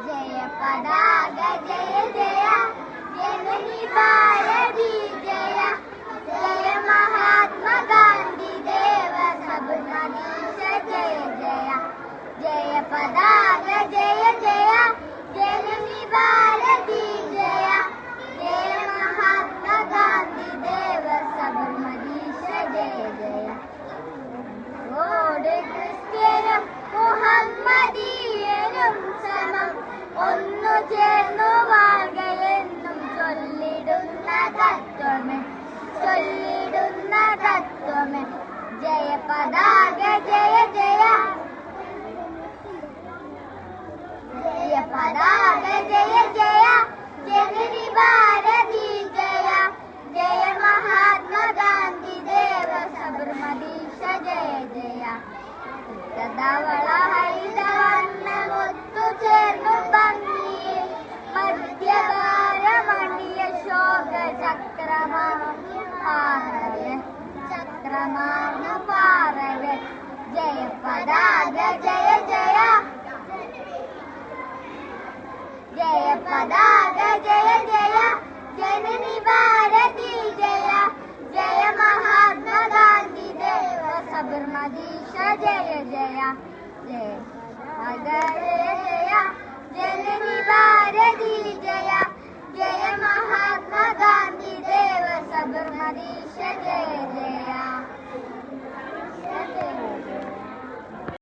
जय पताक जय जय जननी भारती जय जय महात्मा गांधी देव सबुरमदीश जय जय जय पताक जय जय जननी भारती जय जय महात्मा गांधी देव सबुरमदीश जय जय ക്രിസ്ത്യനും മുഹമ്മദീയനും സമം ഒന്നു ചേർന്നു വാഴയെന്നും ചൊല്ലിടുന്ന തത്വമേ ജയ പതാക ജയ ജയ ജയ പതാക ജയ ജയ ജനനി ഭാരതി ജയ ജയ മഹാത്മാ ഗാന്ധി ദേവ സബർമദീശ ജയ ജയ ധവള ഹരിതവർണ്ണ മുത്തു ചേർന്നു ഭംഗിയെ മധ്യഭാരമണിയ ശോക ചക്രമാർന്നു പാറവേ ജയ പതാക ജയ ജയ ജയ പതാക ജയ ജയ जननी भारती जय जय महात्मा गांधी देव सबरमदीश जय जय जय जय जननी भारती जय जय महात्मा गांधी देव सबरमदीश जय जय